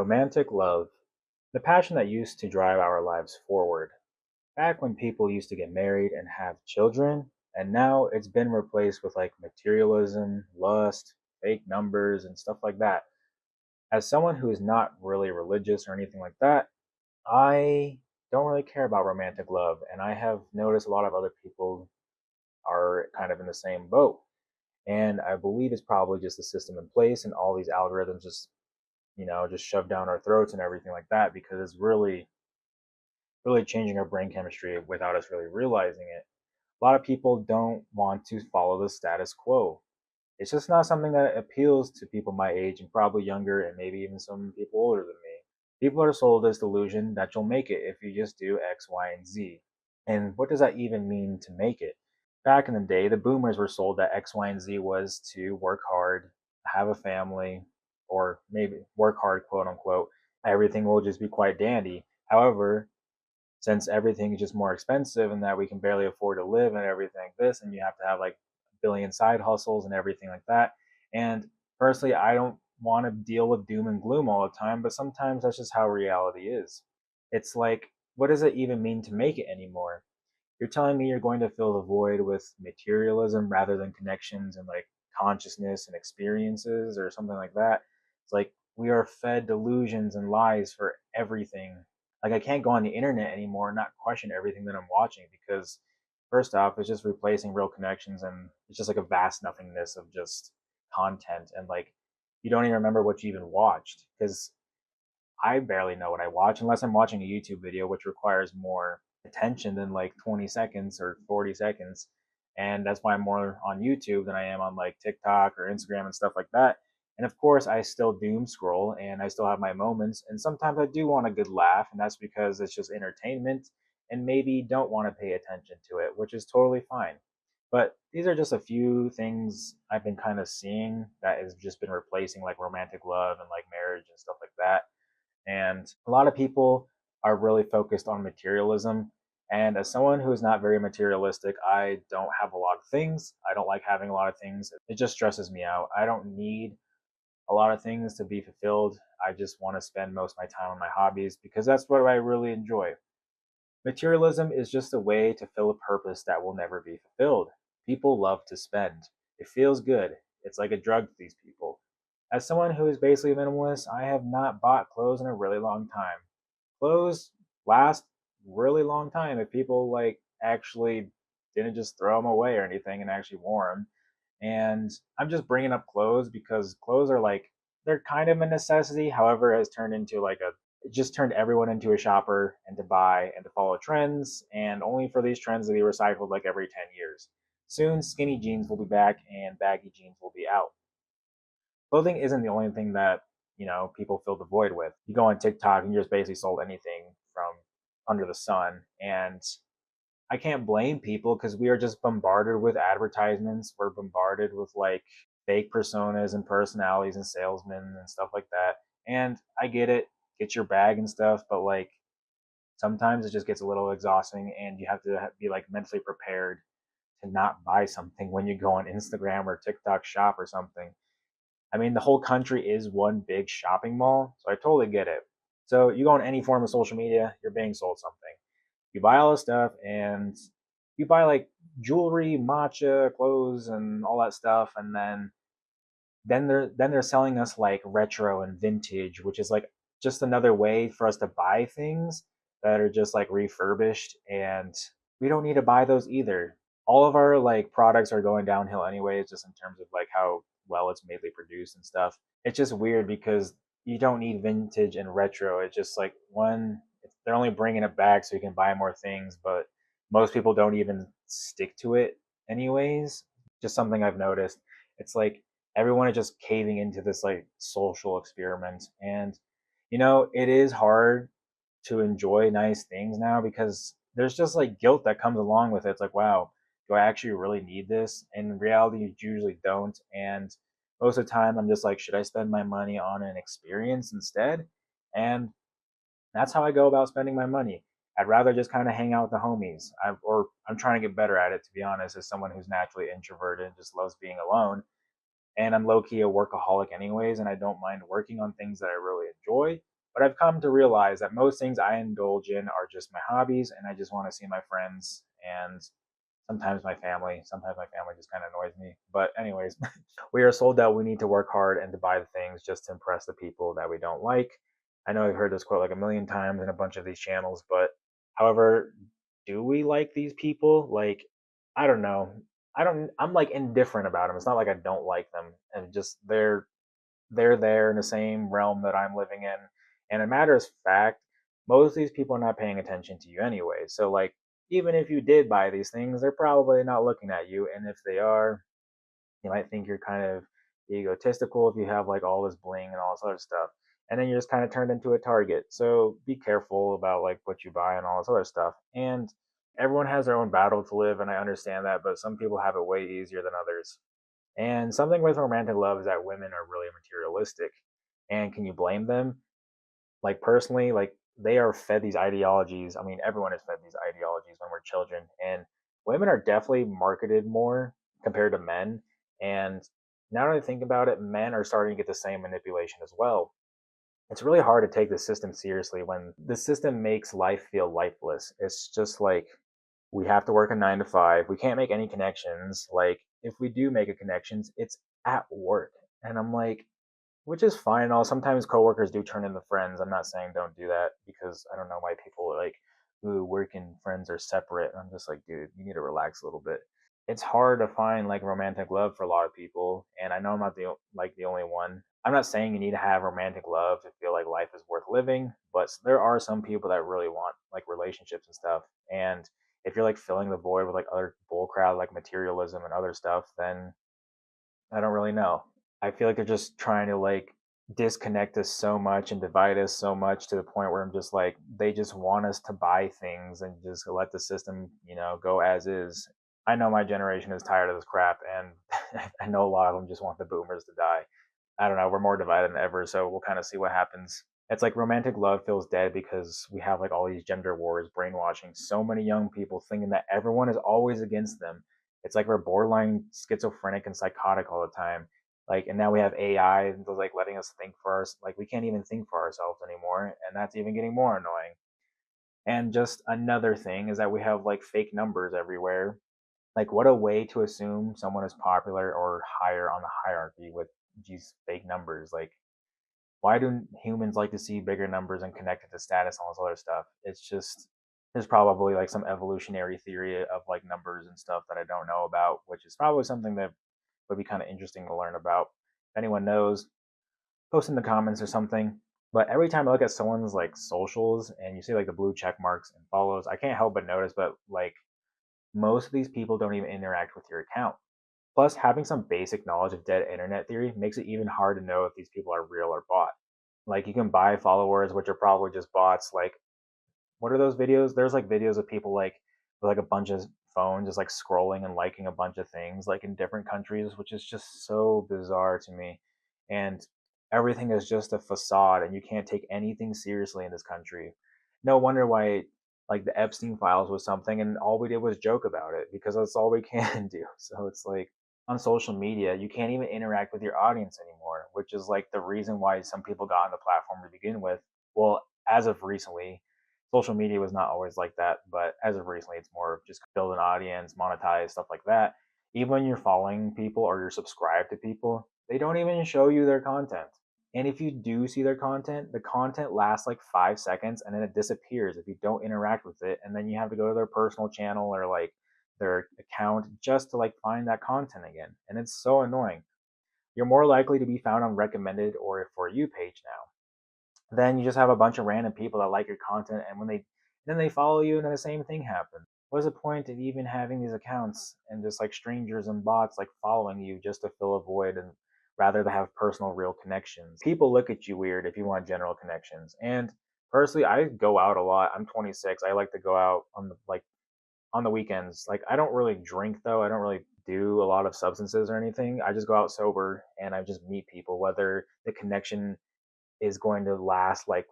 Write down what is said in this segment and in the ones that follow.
Romantic love, the passion that used to drive our lives forward. Back when people used to get married and have children, and now it's been replaced with like materialism, lust, fake numbers, and stuff like that. As someone who is not really religious or anything like that, I don't really care about romantic love, and I have noticed a lot of other people are kind of in the same boat. And I believe it's probably just the system in place and all these algorithms just shoved down our throats and everything like that because it's really changing our brain chemistry without us really realizing it. A lot of people don't want to follow the status quo. It's just not something that appeals to people my age and probably younger and maybe even some people older than me. People are sold this delusion that you'll make it if you just do X, Y, and Z. And what does that even mean to make it? Back in the day, the boomers were sold that X, Y, and Z was to work hard, have a family, or maybe work hard, quote unquote. Everything will just be quite dandy. However, since everything is just more expensive and that we can barely afford to live and everything like this, and you have to have like a billion side hustles and everything like that. And personally, I don't want to deal with doom and gloom all the time, but sometimes that's just how reality is. It's like, what does it even mean to make it anymore? You're telling me you're going to fill the void with materialism rather than connections and like consciousness and experiences or something like that. It's like we are fed delusions and lies for everything. Like I can't go on the internet anymore and not question everything that I'm watching because first off, it's just replacing real connections and it's just like a vast nothingness of just content and like you don't even remember what you even watched because I barely know what I watch unless I'm watching a YouTube video, which requires more attention than like 20 seconds or 40 seconds. And that's why I'm more on YouTube than I am on like TikTok or Instagram and stuff like that. And of course, I still doom scroll and I still have my moments. And sometimes I do want a good laugh, and that's because it's just entertainment and maybe don't want to pay attention to it, which is totally fine. But these are just a few things I've been kind of seeing that has just been replacing like romantic love and like marriage and stuff like that. And a lot of people are really focused on materialism. And as someone who is not very materialistic, I don't have a lot of things. I don't like having a lot of things. It just stresses me out. I don't need a lot of things to be fulfilled. I just want to spend most of my time on my hobbies because that's what I really enjoy. Materialism is just a way to fill a purpose that will never be fulfilled. People love to spend. It feels good. It's like a drug to these people. As someone who is basically a minimalist, I have not bought clothes in a really long time. Clothes last really long time if people like actually didn't just throw them away or anything and actually wore them. And I'm just bringing up clothes because clothes are like they're kind of a necessity. However, it has turned into like a it just turned everyone into a shopper and to buy and to follow trends, and only for these trends to be recycled like every 10 years. Soon, skinny jeans will be back and baggy jeans will be out. Clothing isn't the only thing that, people fill the void with. You go on TikTok and you're just basically sold anything from under the sun. And I can't blame people because we are just bombarded with advertisements. We're bombarded with like fake personas and personalities and salesmen and stuff like that. And I get it, get your bag and stuff, but like sometimes it just gets a little exhausting and you have to be like mentally prepared to not buy something when you go on Instagram or TikTok shop or something. I mean, the whole country is one big shopping mall, so I totally get it. So you go on any form of social media, you're being sold something. You buy all this stuff and you buy like jewelry, matcha, clothes, and all that stuff, and then they're selling us like retro and vintage, which is like just another way for us to buy things that are just like refurbished, and we don't need to buy those either. All of our like products are going downhill anyways, just in terms of like how well it's mainly produced and stuff. It's just weird because you don't need vintage and retro. It's just like one, they're only bringing it back so you can buy more things, but most people don't even stick to it anyways. Just something I've noticed. It's like everyone is just caving into this like social experiment, and it is hard to enjoy nice things now because there's just like guilt that comes along with it. It's like, wow, do I actually really need this? And in reality, you usually don't. And most of the time, I'm just like, should I spend my money on an experience instead? And that's how I go about spending my money. I'd rather just kind of hang out with the homies. I'm trying to get better at it, to be honest, as someone who's naturally introverted and just loves being alone. And I'm low key a workaholic, anyways, and I don't mind working on things that I really enjoy. But I've come to realize that most things I indulge in are just my hobbies, and I just want to see my friends and sometimes my family. Sometimes my family just kind of annoys me. But, anyways, we are sold that we need to work hard and to buy the things just to impress the people that we don't like. I know I've heard this quote like a million times in a bunch of these channels, but however, do we like these people? Like, I don't know. I'm like indifferent about them. It's not like I don't like them. And just they're there in the same realm that I'm living in. And a matter of fact, most of these people are not paying attention to you anyway. So like even if you did buy these things, they're probably not looking at you. And if they are, you might think you're kind of egotistical if you have like all this bling and all this other stuff. And then you're just kind of turned into a target. So be careful about like what you buy and all this other stuff. And everyone has their own battle to live, and I understand that, but some people have it way easier than others. And something with romantic love is that women are really materialistic. And can you blame them? Like personally, like they are fed these ideologies. I mean, everyone is fed these ideologies when we're children, and women are definitely marketed more compared to men. And now that I think about it, men are starting to get the same manipulation as well. It's really hard to take the system seriously when the system makes life feel lifeless. It's just like we have to work a 9 to 5. We can't make any connections. Like if we do make a connections, it's at work. And I'm like, which is fine and all. Sometimes coworkers do turn into friends. I'm not saying don't do that because I don't know why people are like, ooh, work and friends are separate. I'm just like, dude, you need to relax a little bit. It's hard to find like romantic love for a lot of people, and I know I'm not the only one. I'm not saying you need to have romantic love to feel like life is worth living, but there are some people that really want like relationships and stuff. And if you're like filling the void with like other bullcrap like materialism and other stuff, then I don't really know. I feel like they're just trying to like disconnect us so much and divide us so much to the point where I'm just like they just want us to buy things and just let the system, go as is. I know my generation is tired of this crap, and I know a lot of them just want the boomers to die. I don't know, we're more divided than ever, so we'll kind of see what happens. It's like romantic love feels dead because we have like all these gender wars, brainwashing so many young people thinking that everyone is always against them. It's like we're borderline schizophrenic and psychotic all the time. Like, and now we have AI like letting us think for us. Like, we can't even think for ourselves anymore, and that's even getting more annoying. And just another thing is that we have like fake numbers everywhere. Like, what a way to assume someone is popular or higher on the hierarchy with these fake numbers. Like, why do humans like to see bigger numbers and connect it to status and all this other stuff? It's just there's probably like some evolutionary theory of like numbers and stuff that I don't know about, which is probably something that would be kind of interesting to learn about. If anyone knows, post in the comments or something. But every time I look at someone's like socials and you see like the blue check marks and follows, I can't help but notice, but like most of these people don't even interact with your account. Plus, having some basic knowledge of dead internet theory makes it even hard to know if these people are real or bot. Like you can buy followers, which are probably just bots. Like, what are those videos? There's like videos of people like with like a bunch of phones just like scrolling and liking a bunch of things like in different countries, which is just so bizarre to me. And everything is just a facade, and you can't take anything seriously in this country. No wonder why like the Epstein files was something, and all we did was joke about it because that's all we can do. So it's like on social media, you can't even interact with your audience anymore, which is like the reason why some people got on the platform to begin with. Well, as of recently, social media was not always like that, but as of recently, it's more of just build an audience, monetize, stuff like that. Even when you're following people or you're subscribed to people, they don't even show you their content. And if you do see their content, the content lasts like 5 seconds and then it disappears if you don't interact with it. And then you have to go to their personal channel or like their account just to like find that content again. And it's so annoying. You're more likely to be found on recommended or a for you page now. Then you just have a bunch of random people that like your content, and when they follow you and then the same thing happens. What's the point of even having these accounts and just like strangers and bots like following you just to fill a void and rather than have personal real connections? People look at you weird if you want general connections. And personally, I go out a lot. I'm 26. I like to go out on the weekends. Like I don't really drink though. I don't really do a lot of substances or anything. I just go out sober and I just meet people, whether the connection is going to last like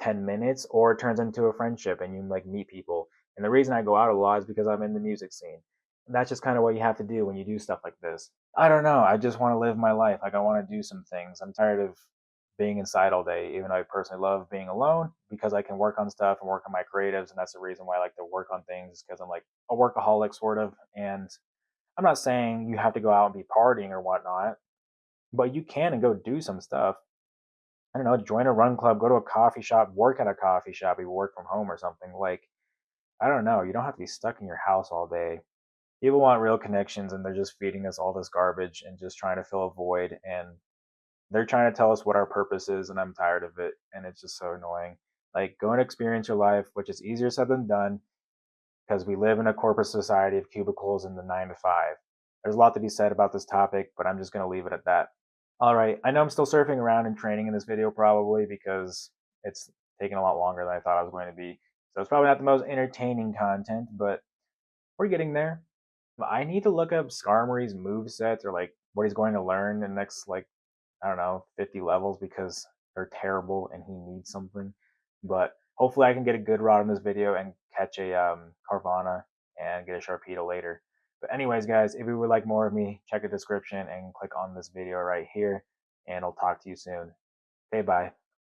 10 minutes or it turns into a friendship and you like meet people. And the reason I go out a lot is because I'm in the music scene. And that's just kind of what you have to do when you do stuff like this. I don't know. I just want to live my life. Like I want to do some things. I'm tired of being inside all day, even though I personally love being alone because I can work on stuff and work on my creatives. And that's the reason why I like to work on things because I'm like a workaholic sort of. And I'm not saying you have to go out and be partying or whatnot, but you can and go do some stuff. I don't know, join a run club, go to a coffee shop, work at a coffee shop, you work from home or something. Like, I don't know, you don't have to be stuck in your house all day. People want real connections and they're just feeding us all this garbage and just trying to fill a void, and they're trying to tell us what our purpose is, and I'm tired of it, and it's just so annoying. Like, go and experience your life, which is easier said than done because we live in a corporate society of cubicles and the 9 to 5. There's a lot to be said about this topic, but I'm just going to leave it at that. All right, I know I'm still surfing around and training in this video probably because it's taking a lot longer than I thought I was going to be. So it's probably not the most entertaining content, but we're getting there. I need to look up Skarmory's move sets or like what he's going to learn in the next, like, I don't know, 50 levels because they're terrible and he needs something. But hopefully I can get a good rod in this video and catch a Carvana and get a Sharpedo later. But anyways, guys, if you would like more of me, check the description and click on this video right here, and I'll talk to you soon. Okay, bye.